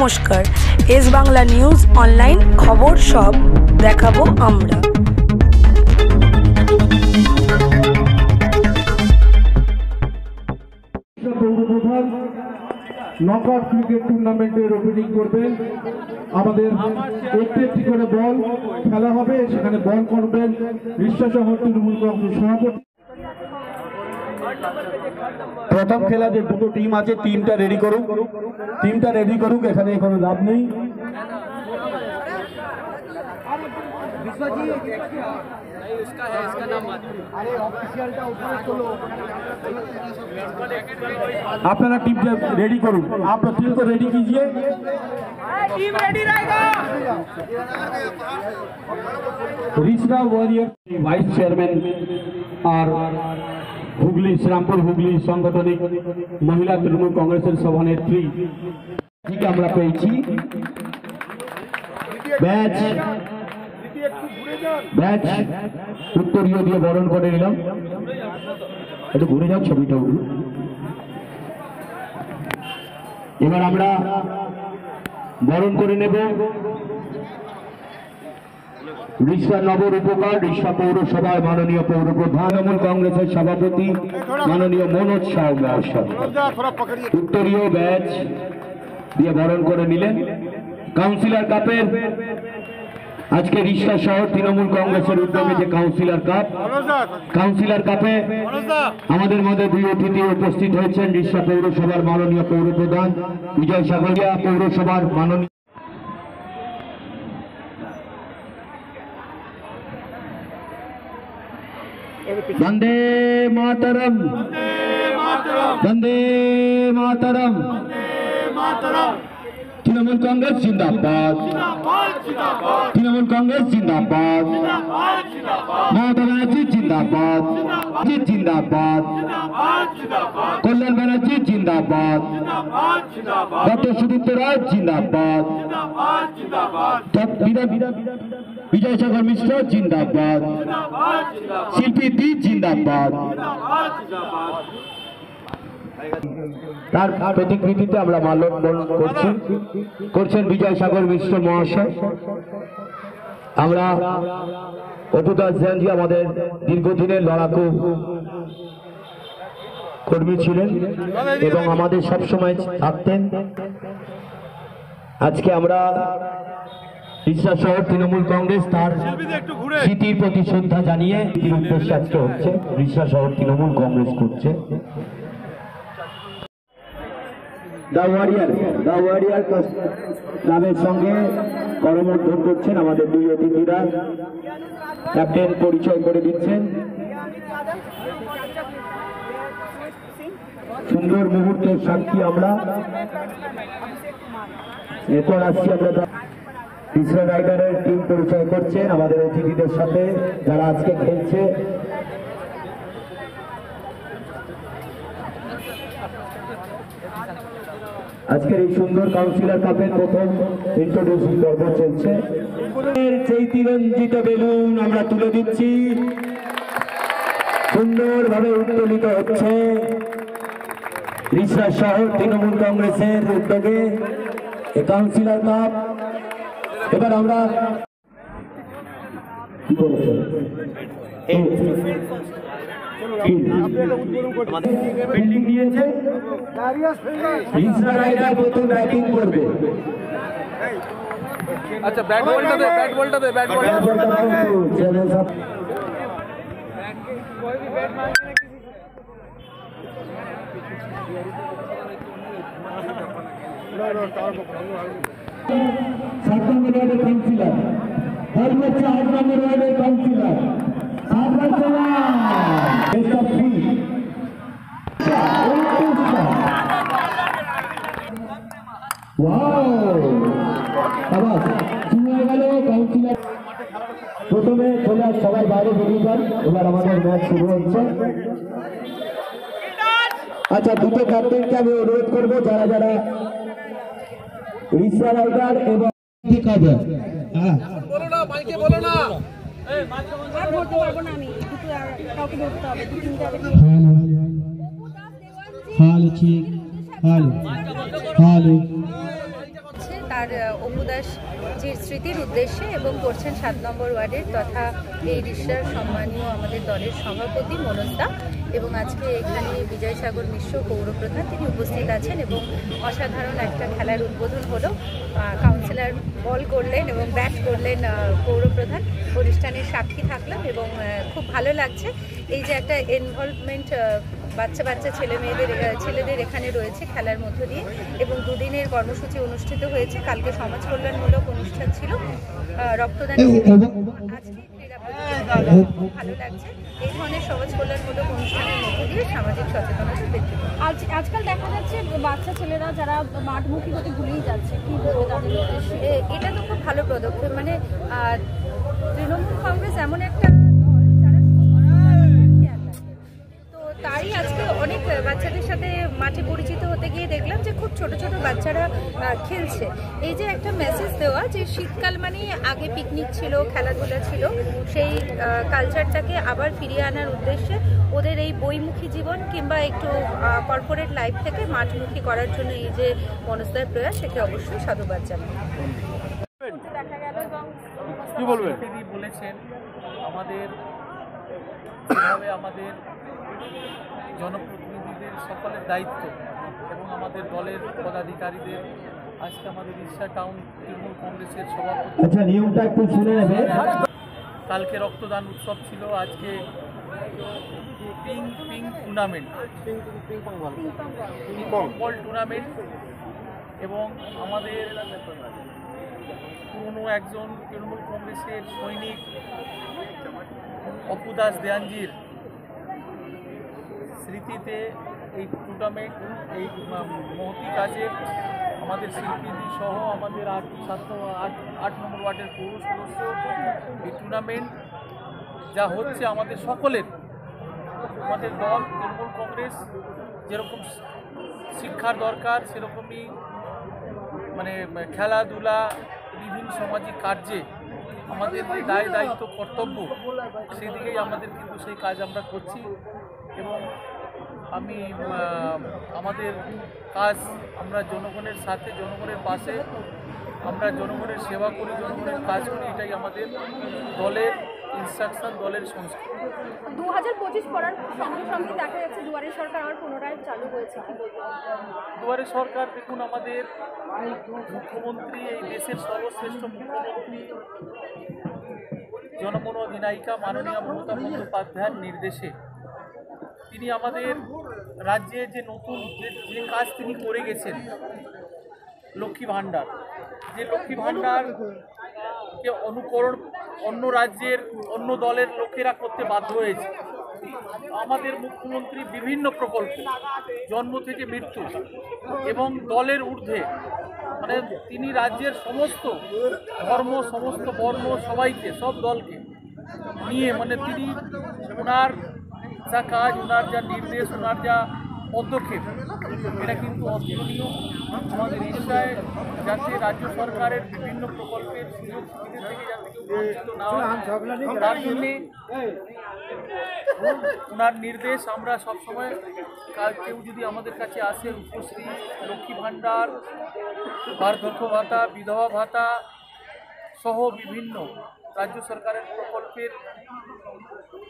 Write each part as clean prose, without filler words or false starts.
নমস্কার, S Bangla news online খবর সব দেখাবো আমরা। নকআউট ক্রিকেট টুর্নামেন্টের ওপেনিং করবেন। আমাদের একটি করে বল খেলা হবে, সেখানে বল করবেন রিস্টাশহর তৃণমূল কংগ্রেস সভাপতি। প্রথম খেলা যে দুটো টিম আছে, টিমটা রেডি করুক, এখানে কোনো লাভ নেই। अपना टीम रेडी करूँ, आप टीम को रेडी कीजिए। टीम रेडी रहेगा। ऋषरा वॉरियर वाइस चेयरमैन और हुगली श्रीरामपुर हुगली संगठनिक महिला तृणमूल कांग्रेस सभानेत्री ठीक আমরা পেয়েছি। ব্যাচ উত্তরীয় দিয়ে বরণ করে নিলাম। একটু ঘুরে যাও, ছবিটা উঠল। এবার আমরা বরণ করে নেব রিষড়া নগর উপকার রিষড়া পৌরসভার মাননীয় পৌরপ্রধান তৃণমূল কংগ্রেসের সভাপতি মাননীয় মনোজ শাহ মহাশয় উত্তরীয় ব্যাচ দিয়ে বরণ করে নিলেন। কাউন্সিলর কাপের আজকে রিষড়া শহর তৃণমূল কংগ্রেসের উদ্যোগে যে কাউন্সিলর কাপে আমাদের মধ্যে দুই অতিথি উপস্থিত হয়েছেন। রিষড়া পৌরসভার মাননীয় পৌরপ্রধান বিজয় সাগরিয়া, পৌরসভার মাননীয় বন্দে মাতরম, বন্দে মাতরম, তৃণমূল কংগ্রেস জিন্দাবাদ, তৃণমূল কংগ্রেস জিন্দাবাদ, মমতা ব্যানার্জি জিন্দাবাদ, জিন্দাবাদ, কল্যাণ ব্যানার্জি জিন্দাবাদ, ডক্টর সুদীপ্ত রায় জিন্দাবাদ, বিজয় সাগর মিশ্র জিন্দাবাদ, শিল্পী দি জিন্দাবাদ। তার প্রতিকৃতিতে আমরা মাল্যর্পণ করছেন বিজয় সাগর মিশ্র মহাশয়। আমরা অপুদাস জৈনজি আমাদের দীর্ঘদিনের লড়াকু কর্মী ছিলেন এবং আমাদের সবসময় থাকতেন। আজকে আমরা রিষড়া শহর তৃণমূল কংগ্রেস তার স্মৃতির প্রতি শ্রদ্ধা জানিয়ে উদ্দেশ্যে আজকে হচ্ছে রিষড়া শহর তৃণমূল কংগ্রেস করছে। দ্য ওয়ারিয়ার ক্লাবের সঙ্গে করমর্দন করছেন আমাদের দুই অতিথিরা। ক্যাপ্টেন পরিচয় করে দিচ্ছেন। সুন্দর মুহূর্তের সাক্ষী আমরা। এরপর আসছি আমরা রিষড়া রাইডারের টিম পরিচয় করছেন আমাদের অতিথিদের সাথে যারা আজকে খেলছে। আজকের এই সুন্দর কাউন্সিলর কাপের প্রথম ইন্ট্রোডিউসিং পর্ব চলছে। সেই তিরঞ্জিত বেলুন আমরা তুলে দিচ্ছি, সুন্দরভাবে উত্তোলিত হচ্ছে রিষড়া শহর তৃণমূল কংগ্রেসের উদ্যোগে এই কাউন্সিলর কাপ। এবার আমরা কি বলছেন ফিল্ডিং দিয়েছে, রিষড়া রাইডার প্রথম ব্যাটিং করবে। আচ্ছা ব্যাট বলটা দে, ব্যাট বলটা দে, ব্যাট বলটা सात नंबर वाले काउंसिलर हर बच्चा 8 नंबर वाले काउंसिलर 7 रन चला बेस्ट ऑफ 3 वाओ আবাস শুরু হয়ে গেল। কাউন্সিলর প্রথমে চলে সবাই বাইরে বেরিয়ে যান। এবার আমাদের ম্যাচ শুরু হচ্ছে। আচ্ছা, দুটো ক্যাপ্টেনকে আমি অনুরোধ করবো যারা যারা রিষড়া রাইডার এবং বলো না, মাইকে বলো না। हाल ठीक हाल हाल তার অপু দাসজির স্মৃতির উদ্দেশ্যে এবং করছেন 7 নম্বর ওয়ার্ডের তথা এই রিষ্টার সম্মানীয় আমাদের দলের সভাপতি মনোজ দা এবং আজকে এখানে বিজয়সাগর মিশ্র পৌরপ্রধান তিনি উপস্থিত আছেন এবং অসাধারণ একটা খেলার উদ্বোধন হলো। কাউন্সিলর বল করলেন এবং ব্যাট করলেন পৌরপ্রধান, অনুষ্ঠানের সাক্ষী থাকলাম এবং খুব ভালো লাগছে এই যে একটা ইনভলভমেন্ট বাচ্চা ছেলেদের এখানে রয়েছে খেলার মধ্য দিয়ে এবং দুদিনের কর্মসূচি অনুষ্ঠিত হয়েছে। কালকে সমাজ কল্যাণমূলক অনুষ্ঠান ছিল, রক্তদান আজকে ক্রীড়া প্রতিযোগিতা। খুব ভালো লাগছে এই ধরনের সমাজ কল্যাণমূলক অনুষ্ঠানের মধ্য দিয়ে সামাজিক সচেতনতা বৃদ্ধি। আজকাল দেখা যাচ্ছে বাচ্চা ছেলেরা যারা মাঠমুখী হতে ভুলেই যাচ্ছে, কি বলবে তাদের উদ্দেশ্যে? এটা তো খুব ভালো পদক্ষেপ। মানে তৃণমূল কংগ্রেস এমন একটা দল যারা খেয়াল রাখে, তো তাই আজকে অনেক বাচ্চাদের সাথে মাঠে পরিচিত হতে গিয়ে দেখলাম যে খুব ছোট ছোট বাচ্চারা খেলছে। এই যে একটা মেসেজ দেওয়া যে শীতকাল মানে আগে পিকনিক ছিল, খেলাধুলা ছিল, সেই কালচারটাকে আবার ফিরিয়ে আনার উদ্দেশ্যে ওদের এই বইমুখী জীবন কিংবা একটু কর্পোরেট লাইফ থেকে মাঠমুখী করার জন্য এই যে মনস্তার প্রয়াস, সেটা অবশ্যই সাধুবাদ জানাই। দেখা গেল এবং কি বলবেন? তিনি বলেছেন আমাদের যেভাবে আমাদের জনপ্রতিনিধিদের সকলের দায়িত্ব এবং আমাদের দলের পদাধিকারীদের আজকে আমাদের রিষ্টা টাউন তৃণমূল কংগ্রেসের সভাপতি আচ্ছা নিয়মটা একটু শুনে নেবে। কালকে রক্তদান উৎসব ছিল, আজকে পিং টুর্নামেন্ট, বল টুর্নামেন্ট এবং আমাদের পুরনো একজন তৃণমূল কংগ্রেসের সৈনিক অপু দাস দেয়ানজির স্মৃতিতে এই টুর্নামেন্ট, এই মহতি কাজে আমাদের শিল্পীদের সহ আমাদের 8 নম্বর ওয়ার্ডের পৌর সদস্য এই টুর্নামেন্ট যা হচ্ছে আমাদের সকলের, আমাদের দল তৃণমূল কংগ্রেস যেরকম শিক্ষার দরকার সেরকমই মানে খেলাধুলা বিভিন্ন সামাজিক কার্যে আমাদের যে দায়িত্ব কর্তব্য সেদিকেই আমাদের কিন্তু সেই কাজ আমরা করছি এবং আমি আমাদের কাজ আমরা জনগণের সাথে, জনগণের পাশে, আমরা জনগণের সেবা করি, জনগণের কাজ করি, এটাই আমাদের দলের ইনস্ট্রাকশন, দলের সংস্কৃতি। 2025 পড়ার সঙ্গে সঙ্গে দেখা যাচ্ছে দুয়ারে সরকার আবার পুনরায় চালু হয়েছে, কি বলবো? দুয়ারে সরকার দেখুন, আমাদের মুখ্যমন্ত্রী, এই দেশের সর্বশ্রেষ্ঠ মুখ্যমন্ত্রী জনমন অধিনায়িকা মাননীয় মমতা বন্দ্যোপাধ্যায়ের নির্দেশে তিনি আমাদের রাজ্যে যে নতুন যে কাজ তিনি করে গেছেন, লক্ষ্মী ভাণ্ডার, যে লক্ষ্মী ভাণ্ডারকে অনুকরণ অন্য রাজ্যের অন্য দলের লোকেরা করতে বাধ্য হয়েছে। আমাদের মুখ্যমন্ত্রী বিভিন্ন প্রকল্প, জন্ম থেকে মৃত্যু এবং দলের ঊর্ধ্বে, মানে তিনি রাজ্যের সমস্ত ধর্ম, সমস্ত বর্ণ, সবাইকে, সব দলকে নিয়ে, মানে তিনি ওনার যা কাজ, ওনার যা নির্দেশ, ওনার যা পদক্ষেপ, এটা কিন্তু অতুলনীয়। আমাদের রিষ্টায় যাতে রাজ্য সরকারের বিভিন্ন প্রকল্পের সুযোগ সুবিধা থেকে যাতে কেউ বঞ্চিত না হয়, তার জন্যে ওনার নির্দেশ আমরা সবসময়, কেউ যদি আমাদের কাছে আসে, রূপশ্রী, লক্ষ্মী ভাণ্ডার, বার্ধক্য ভাতা, বিধবা ভাতা সহ বিভিন্ন রাজ্য সরকারের প্রকল্পের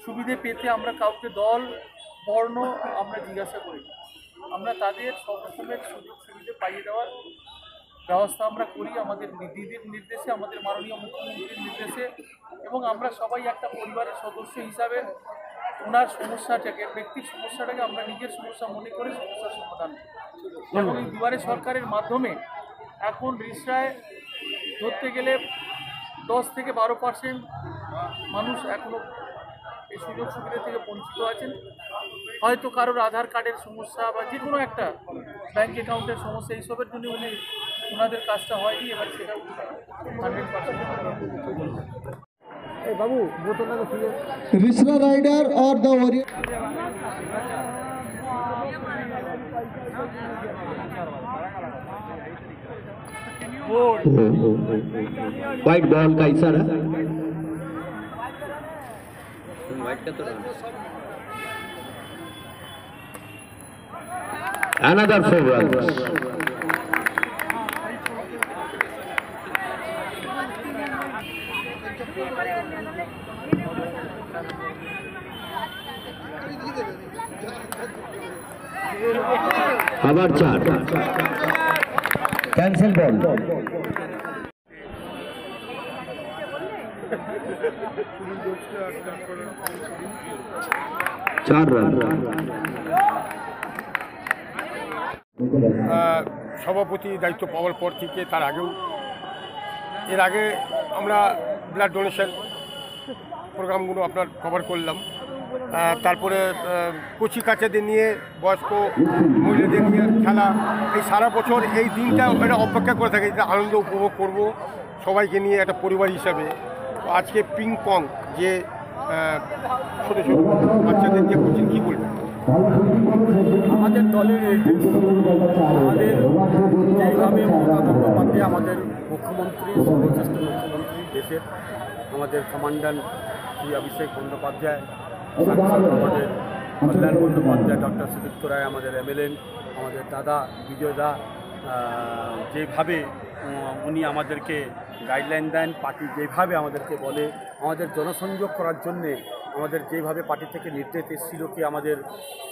সুবিধে পেতে আমরা কাউকে দল, বর্ণ আমরা জিজ্ঞাসা করি, আমরা তাদের সব রকমের সুযোগ সুবিধে পাইয়ে দেওয়ার ব্যবস্থা আমরা করি আমাদের দিদির নির্দেশে, আমাদের মাননীয় মুখ্যমন্ত্রীর নির্দেশে, এবং আমরা সবাই একটা পরিবারের সদস্য হিসাবে ওনার সমস্যাটাকে, ব্যক্তির সমস্যাটাকে আমরা নিজের সমস্যা মনে করে সমস্যার সমাধান করি। এবং এই দুয়ারে সরকারের মাধ্যমে এখন রিষ্টায় ধরতে গেলে 10 থেকে 12% মানুষ এখনও এই সুযোগ সুবিধা থেকে বঞ্চিত আছেন। হয়তো কারোর আধার কার্ডের সমস্যা বা যে কোনো একটা ব্যাঙ্ক অ্যাকাউন্টের সমস্যা, এইসবের জন্য ওনাদের কাজটা হয়নি, এবার সেটা 100%। Rishna Rider or the warrior? White ball का इशारा। Another 4 runs. আবার 4 ক্যান্সেল বল। 4 রান। সভাপতি দায়িত্ব পাওয়ার পর থেকে তার আগেও এর আগে আমরা ব্লাড ডোনেশন প্রোগ্রামগুলো আপনার কভার করলাম। তারপরে কচি কাচাদের নিয়ে বয়স্ক মহিলাদের নিয়ে খেলা, এই সারা বছর এই দিনটা একটা অপেক্ষা করে থাকে, এটা আনন্দ উপভোগ করব সবাইকে নিয়ে একটা পরিবার হিসাবে। তো আজকে পিং পং যে ছোটো ছোটো বাচ্চাদের নিয়ে করছেন, কী বলবেন? আমাদের দলের আমাদের যেইভাবে মমতা বন্দ্যোপাধ্যায় আমাদের মুখ্যমন্ত্রী, সর্বশ্রেষ্ঠ মুখ্যমন্ত্রী দেশের, আমাদের কমান্ড্যান্ট শ্রী অভিষেক বন্দ্যোপাধ্যায়, সাংসদ আমাদের কল্যাণ বন্দ্যোপাধ্যায়, ডক্টর সুদীপ্ত রায় আমাদের এমএলএ, আমাদের দাদা বিজয় দা, যেভাবে উনি আমাদেরকে গাইডলাইন দেন, পার্টি যেভাবে আমাদেরকে বলে, আমাদের জনসংযোগ করার জন্যে আমাদের যেভাবে পার্টি থেকে নির্দেশ এসেছিল কি আমাদের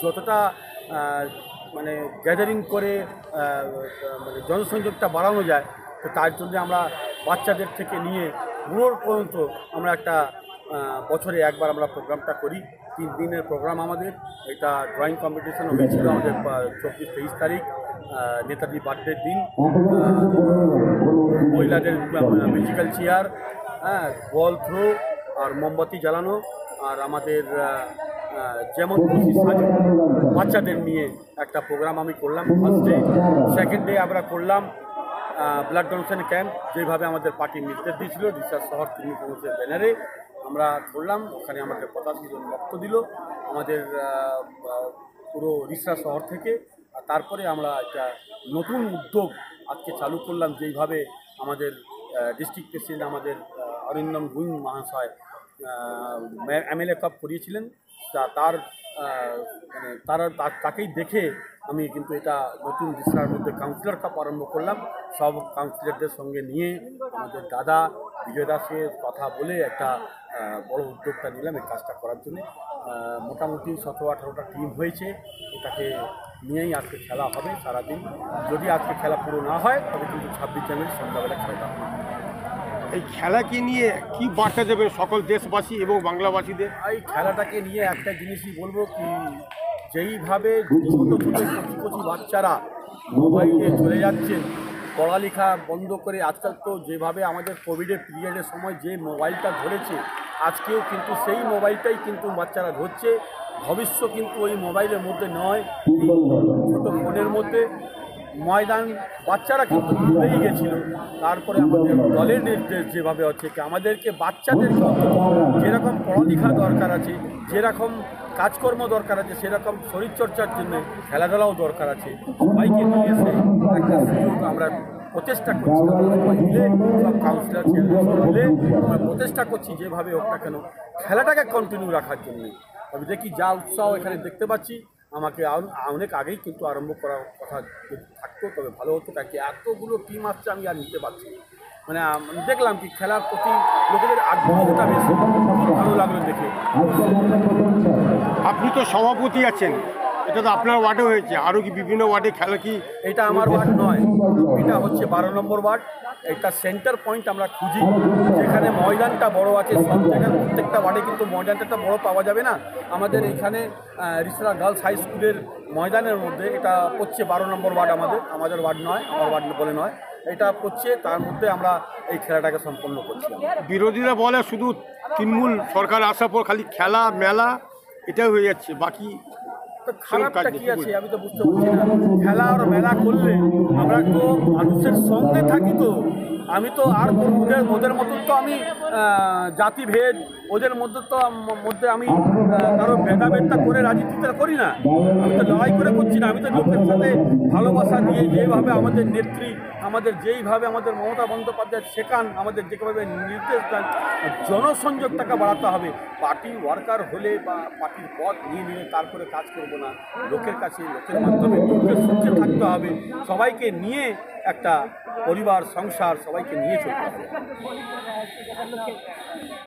যতটা মানে গ্যাদারিং করে মানে জনসংযোগটা বাড়ানো যায়, তো তার জন্য আমরা বাচ্চাদের থেকে নিয়ে বুড়োর পর্যন্ত আমরা একটা বছরে একবার আমরা প্রোগ্রামটা করি। 3 দিনের প্রোগ্রাম আমাদের। এটা ড্রয়িং কম্পিটিশন হয়েছিল আমাদের 24-23 তারিখ, নেতাজি বার্থডের দিন। মহিলাদের মিউজিক্যাল চেয়ার, বল থ্রো আর মোমবাতি জ্বালানো, আর আমাদের যেমন খুশি সাজো বাচ্চাদের নিয়ে একটা প্রোগ্রাম আমি করলাম ফার্স্ট ডে। সেকেন্ড ডে আমরা করলাম ব্লাড ডোনেশন ক্যাম্প, যেভাবে আমাদের পার্টি নির্দেশ দিয়েছিল রিসার্চ শহর তৃণমূল কংগ্রেসের ব্যানারে আমরা করলাম। ওখানে আমাদের 85 জন রক্ত দিল আমাদের পুরো রিসার্চ শহর থেকে। আর তারপরে আমরা একটা নতুন উদ্যোগ আজকে চালু করলাম, যেইভাবে আমাদের ডিস্ট্রিক্ট প্রেসিডেন্ট আমাদের অরিন্দম গুইং মহাশয় এমএলএ কাপ করিয়েছিলেন, তার মানে তাকেই দেখে আমি কিন্তু এটা নতুন রিসার মধ্যে কাউন্সিলর কাপ আরম্ভ করলাম। সব কাউন্সিলরদের সঙ্গে নিয়ে আমাদের দাদা বিজয় দাসের কথা বলে একটা বড় উদ্যোগটা নিলাম এই কাজটা করার জন্য। মোটামুটি 17-18টা টিম হয়েছে, এটাকে নিয়েই আজকে খেলা হবে সারাদিন। যদি আজকে খেলা পুরো না হয় তবে কিন্তু 26 জানুয়ারি সন্ধ্যাবেলা খেলাটা হবে। এই খেলাকে নিয়ে কি বার্তা দেবেন সকল দেশবাসী এবং বাংলাভাষীদের? এই খেলাটাকে নিয়ে একটা জিনিসই বলবো কি, যেইভাবে ছোটো ছোটো কচি বাচ্চারা মোবাইলে চলে যাচ্ছেন, পড়ালেখা বন্ধ করে, আজকাল তো যেভাবে আমাদের কোভিডের পিরিয়ডের সময় যে মোবাইলটা ধরেছে, আজকেও কিন্তু সেই মোবাইলটাই কিন্তু বাচ্চারা ধরছে। ভবিষ্যৎ কিন্তু ওই মোবাইলের মধ্যে নয়, ছোটো ফোনের মধ্যে। ময়দান বাচ্চারা কিন্তু ভুলেই গেছিল। তারপরে আমাদের দলের নির্দেশ যেভাবে হচ্ছে কি আমাদেরকে বাচ্চাদেরকে যেরকম পড়ালেখা দরকার আছে, যেরকম কাজকর্ম দরকার আছে, সেরকম শরীরচর্চার জন্য খেলাধুলাও দরকার আছে। সবাইকে নিয়ে এসে একটা সুযোগ আমরা প্রচেষ্টা করছি, সবাই মিলে সব কাউন্সিলর মিলে আমরা প্রচেষ্টা করছি যেভাবে হোক না কেন খেলাটাকে কন্টিনিউ রাখার জন্যে। আমি দেখি যা উৎসাহ এখানে দেখতে পাচ্ছি, আমাকে অনেক আগেই কিন্তু আরম্ভ করার কথা থাকতো, তবে ভালো হতো। তাকে এতগুলো টিম আসছে আমি আর নিতে পারছি, মানে দেখলাম কি খেলার প্রতি লোকেদের আগ্রহটা বেশি, ভালো লাগলো দেখে। আপনি তো সভাপতি আছেন, এটা তো আপনার ওয়ার্ডে হয়েছে, আরও কি বিভিন্ন ওয়ার্ডে খেলা? কি এটা আমার ওয়ার্ড নয়, এটা হচ্ছে 12 নম্বর ওয়ার্ড। একটা সেন্টার পয়েন্ট আমরা খুঁজি, যেখানে ময়দানটা বড় আছে। সব জায়গায় প্রত্যেকটা ওয়ার্ডে কিন্তু ময়দানটা বড় পাওয়া যাবে না। আমাদের এইখানে রিসরা গার্লস হাই স্কুলের ময়দানের মধ্যে এটা পড়ছে 12 নম্বর ওয়ার্ড। আমাদের ওয়ার্ড নয়, আমার ওয়ার্ড বলে নয়, এটা পড়ছে। তার মধ্যে আমরা এই খেলাটাকে সম্পন্ন করছি। বিরোধীরা বলে শুধু তৃণমূল সরকার আসার পর খালি খেলা মেলা এটাই হয়ে যাচ্ছে, বাকি তো খারাপটা কি আছে আমি তো বুঝতে পারছি না। খেলা আর মেলা করলে আমরা তো মানুষের সঙ্গে থাকি, তো আমি তো আর ওদের মতন তো আমি জাতিভেদ ওদের মধ্যে আমি কারো ভেদাভেদটা করে রাজনীতিটা করি না। আমি তো লড়াই করে করছি না, আমি তো লোকের সাথে ভালোবাসা দিয়ে যেভাবে আমাদের নেত্রী আমাদের যেইভাবে আমাদের মমতা বন্দ্যোপাধ্যায় শেখান, আমাদের যেভাবে নির্দেশ দেন, জনসংযোগটাকে বাড়াতে হবে। পার্টি ওয়ার্কার হলে বা পার্টির পথ নিয়ে তারপরে কাজ করব না, লোকের কাছে লোকের মাধ্যমে দুঃখে সুখে থাকতে হবে, সবাইকে নিয়ে একটা পরিবার সংসার সবাইকে নিয়ে চলতে হবে।